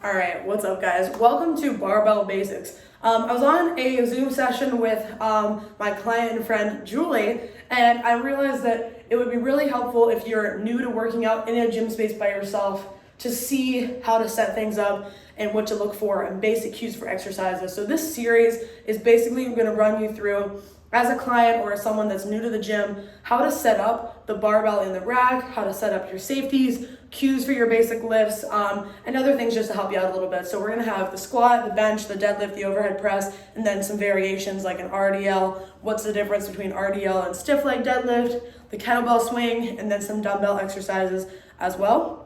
All right, what's up, guys? Welcome to Barbell Basics. I was on a Zoom session with my client and friend Julie, and I realized that it would be really helpful if you're new to working out in a gym space by yourself to see how to set things up and what to look for and basic cues for exercises. So this series is basically going to run you through, as a client or as someone that's new to the gym, how to set up the barbell in the rack, how to set up your safeties, cues for your basic lifts, and other things just to help you out a little bit. So we're gonna have the squat, the bench, the deadlift, the overhead press, and then some variations like an RDL. What's the difference between RDL and stiff leg deadlift, the kettlebell swing, and then some dumbbell exercises as well.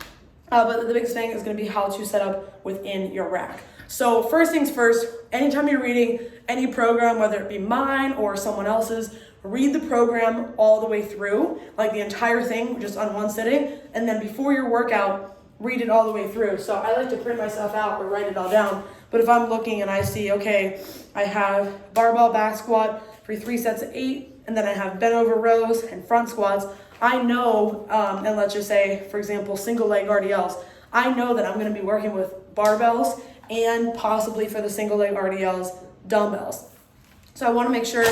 But the biggest thing is gonna be how to set up within your rack. So first things first, anytime you're reading any program, whether it be mine or someone else's, read the program all the way through, like the entire thing, just on one sitting, and then before your workout, read it all the way through. So I like to print myself out or write it all down, but if I'm looking and I see, okay, I have barbell back squat for 3 sets of 8, and then I have bent over rows and front squats, I know, and let's just say, for example, single leg RDLs, I know that I'm gonna be working with barbells and possibly for the single leg RDLs, dumbbells. So I wanna make sure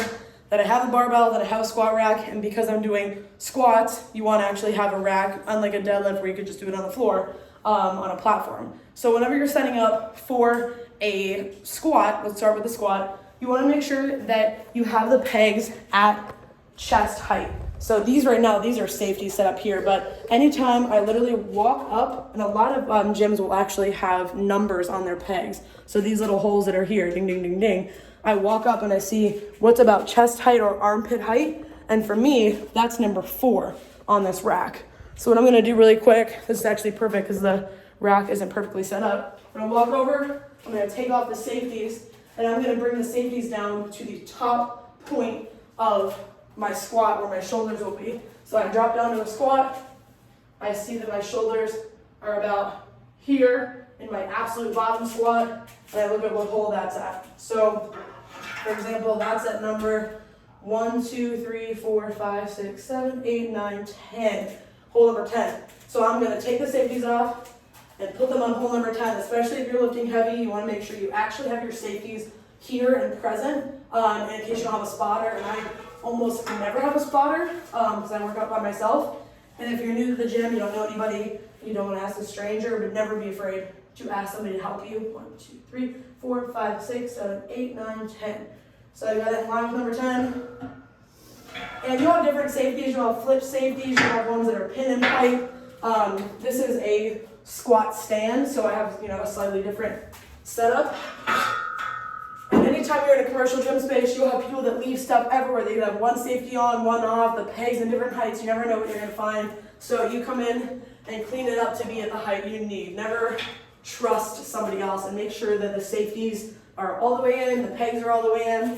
that I have a barbell, that I have a squat rack, and because I'm doing squats, you wanna actually have a rack, unlike a deadlift where you could just do it on the floor, on a platform. So whenever you're setting up for a squat, let's start with the squat, you wanna make sure that you have the pegs at chest height. So these right now, these are safeties set up here, but anytime I literally walk up, and a lot of gyms will actually have numbers on their pegs. So these little holes that are here, ding, ding, ding, ding, I walk up and I see what's about chest height or armpit height. And for me, that's number 4 on this rack. So what I'm gonna do really quick, this is actually perfect because the rack isn't perfectly set up. I'm gonna walk over, I'm gonna take off the safeties, and I'm gonna bring the safeties down to the top point of my squat where my shoulders will be. So I drop down to a squat, I see that my shoulders are about here in my absolute bottom squat, and I look at what hole that's at. So, for example, that's at number 1, 2, 3, 4, 5, 6, 7, 8, 9, 10. Hole number 10. So I'm gonna take the safeties off and put them on hole number 10, especially if you're lifting heavy. You wanna make sure you actually have your safeties here and present, in case you don't have a spotter. And I almost never have a spotter, because I work out by myself. And if you're new to the gym, you don't know anybody, you don't wanna ask a stranger, but never be afraid to ask somebody to help you. 1, 2, 3, 4, 5, 6, 7, 8, 9, 10. So I got it in line with number 10. And you'll have different safeties. You'll have flip safeties. You'll have ones that are pin and pipe. This is a squat stand, so I have a slightly different setup. And anytime you're in a commercial gym space, you'll have people that leave stuff everywhere. They could have one safety on, one off, the pegs in different heights. You never know what you're gonna find. So you come in and clean it up to be at the height you need. Never trust somebody else, and make sure that the safeties are all the way in, the pegs are all the way in.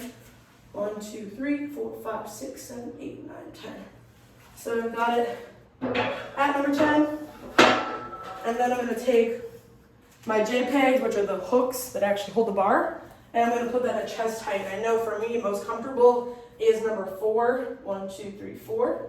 1, 2, 3, 4, 5, 6, 7, 8, 9, 10. So I've got it at number 10. And then I'm gonna take my JPEGs, which are the hooks that actually hold the bar, and I'm gonna put that at chest height. I know for me, most comfortable is number 4. 1, 2, 3, 4.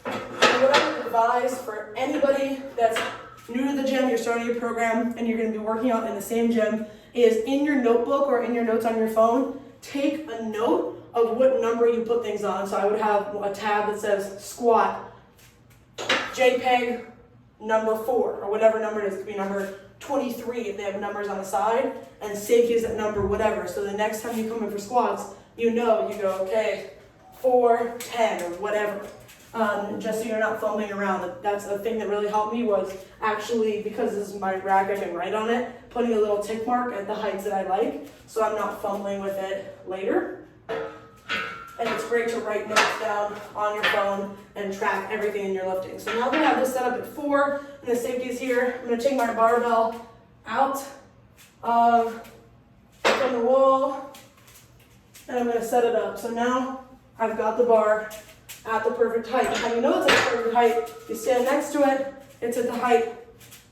And what I would advise for anybody that's new to the gym, you're starting your program, and you're gonna be working out in the same gym, is in your notebook or in your notes on your phone, take a note of what number you put things on. So I would have a tab that says squat, JPEG number 4, or whatever number it is. It could be number 23 if they have numbers on the side, and safeties at number whatever. So the next time you come in for squats, you go, okay, 4, 10, or whatever. Just so you're not fumbling around. That's the thing that really helped me, was actually, because this is my rack, I can write on it, putting a little tick mark at the heights that I like, so I'm not fumbling with it later. And it's great to write notes down on your phone and track everything in your lifting. So now that I have this set up at 4, and the safety is here, I'm gonna take my barbell out from the wall, and I'm gonna set it up. So now I've got the bar at the perfect height. How you know it's at the perfect height? You stand next to it, it's at the height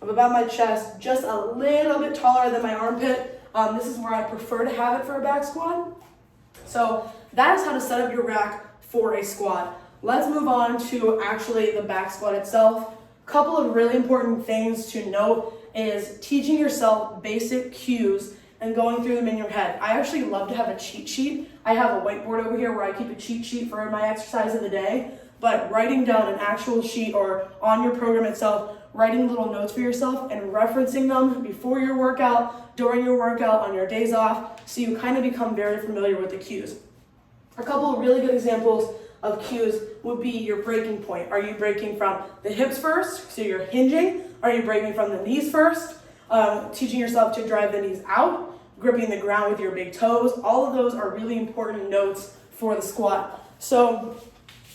of about my chest, just a little bit taller than my armpit. This is where I prefer to have it for a back squat. So that is how to set up your rack for a squat. Let's move on to actually the back squat itself. Couple of really important things to note is teaching yourself basic cues and going through them in your head. I actually love to have a cheat sheet. I have a whiteboard over here where I keep a cheat sheet for my exercise of the day, but writing down an actual sheet or on your program itself, writing little notes for yourself and referencing them before your workout, during your workout, on your days off, so you kind of become very familiar with the cues. A couple of really good examples of cues would be your breaking point. Are you breaking from the hips first, so you're hinging? Are you breaking from the knees first? Teaching yourself to drive the knees out, gripping the ground with your big toes. All of those are really important notes for the squat. So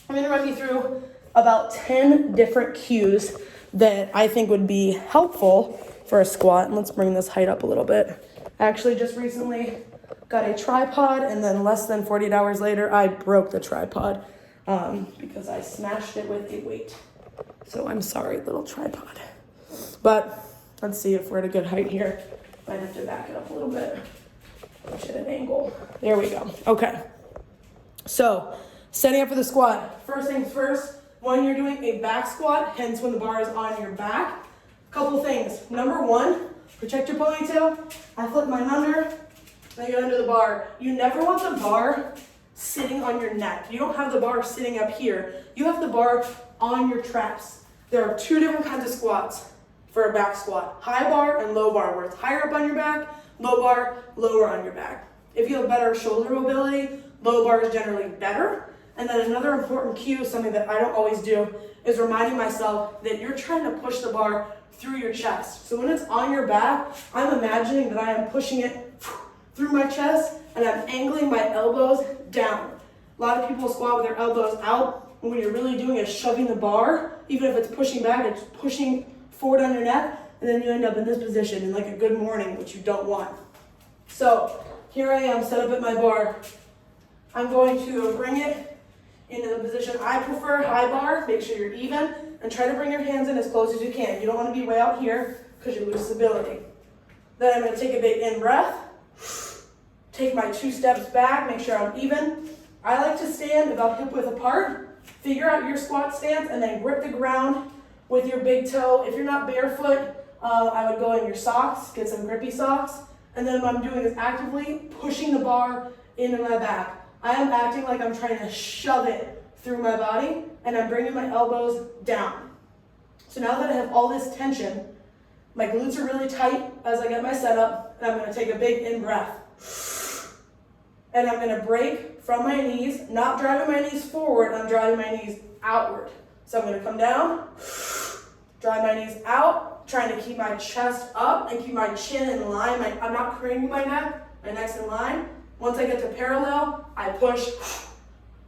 I'm gonna run you through about 10 different cues that I think would be helpful for a squat. And let's bring this height up a little bit. I actually just recently got a tripod, and then less than 48 hours later, I broke the tripod because I smashed it with a weight. So I'm sorry, little tripod. But let's see if we're at a good height here. Might have to back it up a little bit. Push it at an angle. There we go. Okay. So setting up for the squat. First things first, when you're doing a back squat, hence when the bar is on your back, couple things. Number one, protect your ponytail. I flip mine under, I get under the bar. You never want the bar sitting on your neck. You don't have the bar sitting up here. You have the bar on your traps. There are two different kinds of squats for a back squat. High bar and low bar, where it's higher up on your back, low bar, lower on your back. If you have better shoulder mobility, low bar is generally better. And then another important cue, something that I don't always do, is reminding myself that you're trying to push the bar through your chest. So when it's on your back, I'm imagining that I am pushing it through my chest and I'm angling my elbows down. A lot of people squat with their elbows out, and what you're really doing is shoving the bar. Even if it's pushing back, it's pushing forward on your neck, and then you end up in this position in like a good morning, which you don't want. So here I am set up at my bar. I'm going to bring it into the position I prefer, high bar. Make sure you're even and try to bring your hands in as close as you can. You don't want to be way out here because you lose stability. Then I'm going to take a big in breath. Take my 2 steps back, make sure I'm even. I like to stand about hip width apart. Figure out your squat stance and then grip the ground with your big toe. If you're not barefoot, I would go in your socks, get some grippy socks. And then what I'm doing is actively pushing the bar into my back. I am acting like I'm trying to shove it through my body, and I'm bringing my elbows down. So now that I have all this tension, my glutes are really tight as I get my setup, and I'm going to take a big in breath. And I'm going to break from my knees, not driving my knees forward, I'm driving my knees outward. So I'm going to come down, drive my knees out, trying to keep my chest up and keep my chin in line. I'm not craning my neck's in line. Once I get to parallel, I push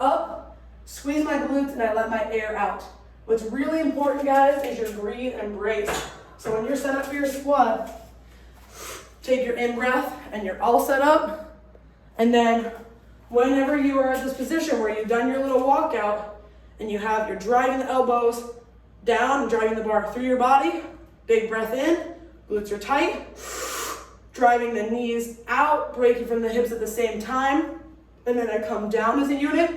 up, squeeze my glutes, and I let my air out. What's really important, guys, is your breathe and brace. So when you're set up for your squat, take your in breath and you're all set up. And then whenever you are at this position where you've done your little walkout and you're driving the elbows down and driving the bar through your body, big breath in, glutes are tight, driving the knees out, breaking from the hips at the same time. And then I come down as a unit.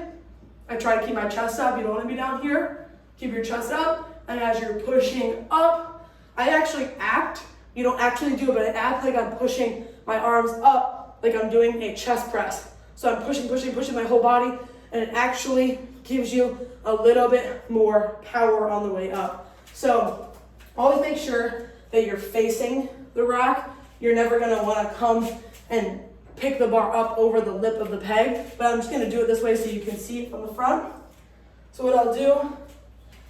I try to keep my chest up. You don't want to be down here. Keep your chest up. And as you're pushing up, I actually act. You don't actually do it, but I act like I'm pushing my arms up, like I'm doing a chest press. So I'm pushing my whole body, and it actually gives you a little bit more power on the way up. So always make sure that you're facing the rack. You're never gonna wanna come and pick the bar up over the lip of the peg, but I'm just gonna do it this way so you can see it from the front. So what I'll do,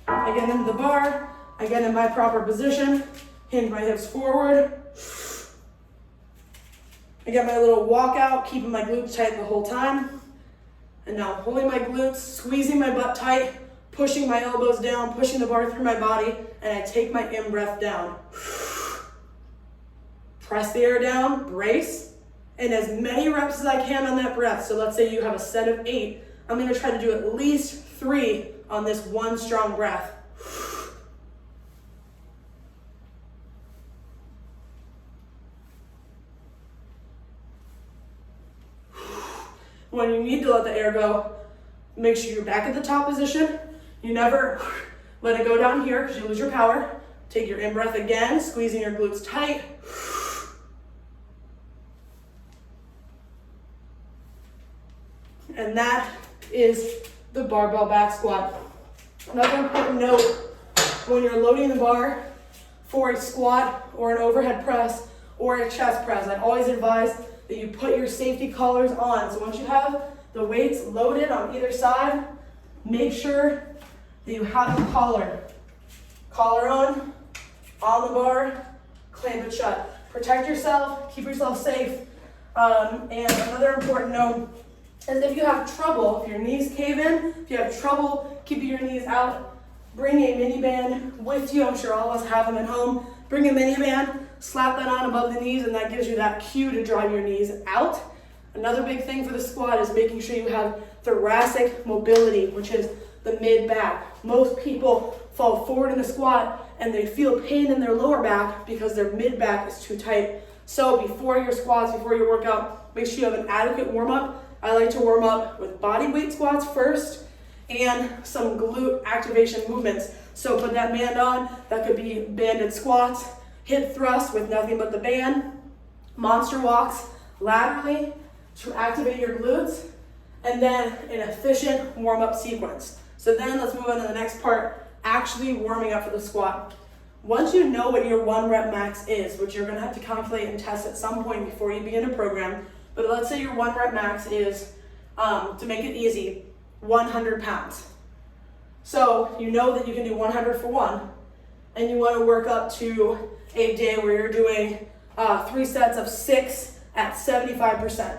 I get into the bar, I get in my proper position, hinge my hips forward, I get my little walkout, keeping my glutes tight the whole time. And now holding my glutes, squeezing my butt tight, pushing my elbows down, pushing the bar through my body, and I take my in-breath down. Press the air down, brace, and as many reps as I can on that breath. So let's say you have a set of 8. I'm gonna try to do at least 3 on this one strong breath. When you need to let the air go, make sure you're back at the top position. You never let it go down here because you lose your power. Take your in-breath again, squeezing your glutes tight. And that is the barbell back squat. Another important note, when you're loading the bar for a squat or an overhead press or a chest press, I always advise that you put your safety collars on. So once you have the weights loaded on either side, make sure that you have the collar on the bar, clamp it shut. Protect yourself, keep yourself safe. And another important note is if you have trouble, if your knees cave in, if you have trouble keeping your knees out, bring a mini band with you. I'm sure all of us have them at home. Bring a mini band, slap that on above the knees, and that gives you that cue to drive your knees out. Another big thing for the squat is making sure you have thoracic mobility, which is the mid-back. Most people fall forward in the squat and they feel pain in their lower back because their mid-back is too tight. So before your squats, before your workout, make sure you have an adequate warm-up. I like to warm up with body weight squats first and some glute activation movements. So put that band on. That could be banded squats, hip thrust with nothing but the band, monster walks laterally to activate your glutes, and then an efficient warm-up sequence. So then let's move on to the next part, actually warming up for the squat. Once you know what your 1 rep max is, which you're gonna have to calculate and test at some point before you begin a program, but let's say your 1 rep max is, to make it easy, 100 pounds. So you know that you can do 100 for 1, and you wanna work up to a day where you're doing 3 sets of 6 at 75%.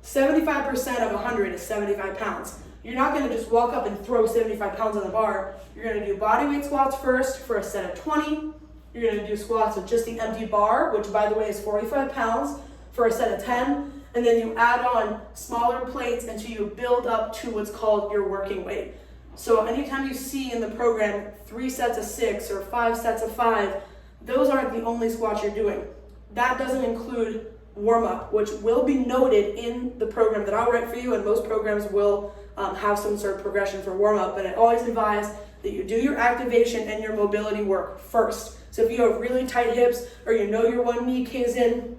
75% of 100 is 75 pounds. You're not gonna just walk up and throw 75 pounds on the bar. You're gonna do body weight squats first for a set of 20. You're gonna do squats with just the empty bar, which by the way is 45 pounds for a set of 10. And then you add on smaller plates until you build up to what's called your working weight. So anytime you see in the program 3 sets of 6 or 5 sets of 5, those aren't the only squats you're doing. That doesn't include warm-up, which will be noted in the program that I'll write for you, and most programs will have some sort of progression for warm-up, but I always advise that you do your activation and your mobility work first. So if you have really tight hips or you know your one knee caves in,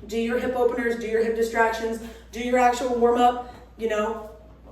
do your hip openers, do your hip distractions, do your actual warm-up,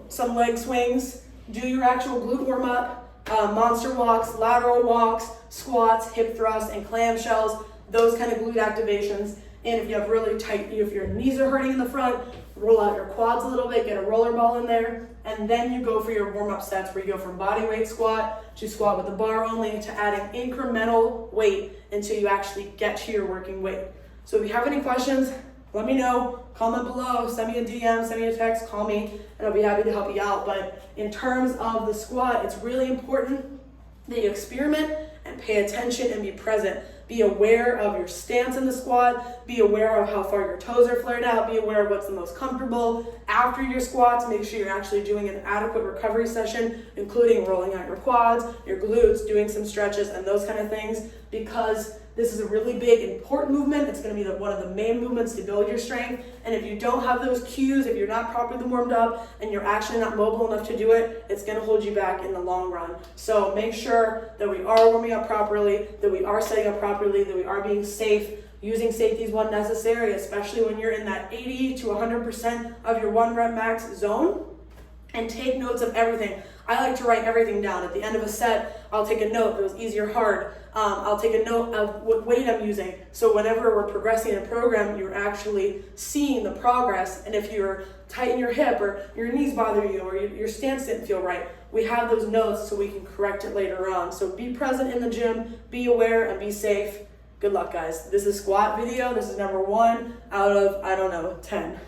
some leg swings, do your actual glute warm-up, monster walks, lateral walks, squats, hip thrusts, and clamshells, those kind of glute activations. And if you have really tight, if your knees are hurting in the front, roll out your quads a little bit, get a roller ball in there, and then you go for your warm-up sets where you go from body weight squat to squat with the bar only to adding incremental weight until you actually get to your working weight. So if you have any questions, let me know, comment below, send me a DM, send me a text, call me, and I'll be happy to help you out. But in terms of the squat, it's really important that you experiment and pay attention and be present. Be aware of your stance in the squat, be aware of how far your toes are flared out, be aware of what's the most comfortable. After your squats, make sure you're actually doing an adequate recovery session, including rolling out your quads, your glutes, doing some stretches and those kind of things, because this is a really big, important movement. It's gonna be one of the main movements to build your strength. And if you don't have those cues, if you're not properly warmed up and you're actually not mobile enough to do it, it's gonna hold you back in the long run. So make sure that we are warming up properly, that we are setting up properly, that we are being safe, using safeties when necessary, especially when you're in that 80 to 100% of your 1 rep max zone. And take notes of everything. I like to write everything down. At the end of a set, I'll take a note if it was easy or hard. I'll take a note of what weight I'm using. So whenever we're progressing in a program, you're actually seeing the progress. And if you're tight in your hip or your knees bother you or your stance didn't feel right, we have those notes so we can correct it later on. So be present in the gym, be aware, and be safe. Good luck, guys. This is squat video. This is number 1 out of, 10.